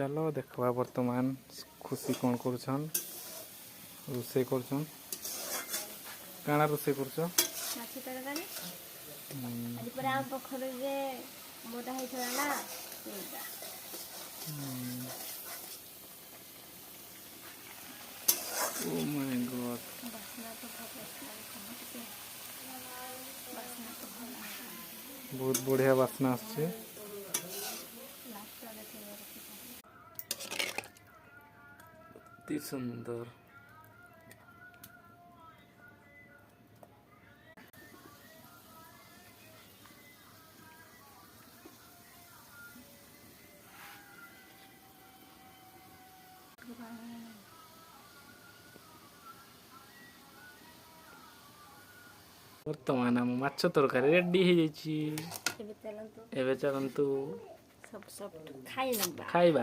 चलो देखवा वर्तमान खुशी कौन करुछन रोसे करुछन काना रोसे करुछ माछ तरकारी आज पूरा आम पोखर जे मोटा है थोड़ा ना सेटा ओ माय गॉड बासना तो बासना तो भला बहुत बढ़िया बासना आछे लास्ट देखे अति सुंदर वर्तमान आम माछ तरकारी रेडी हो जाइए एबे चलंतु एबे चलंतु सब सब खाई नबा खाइबा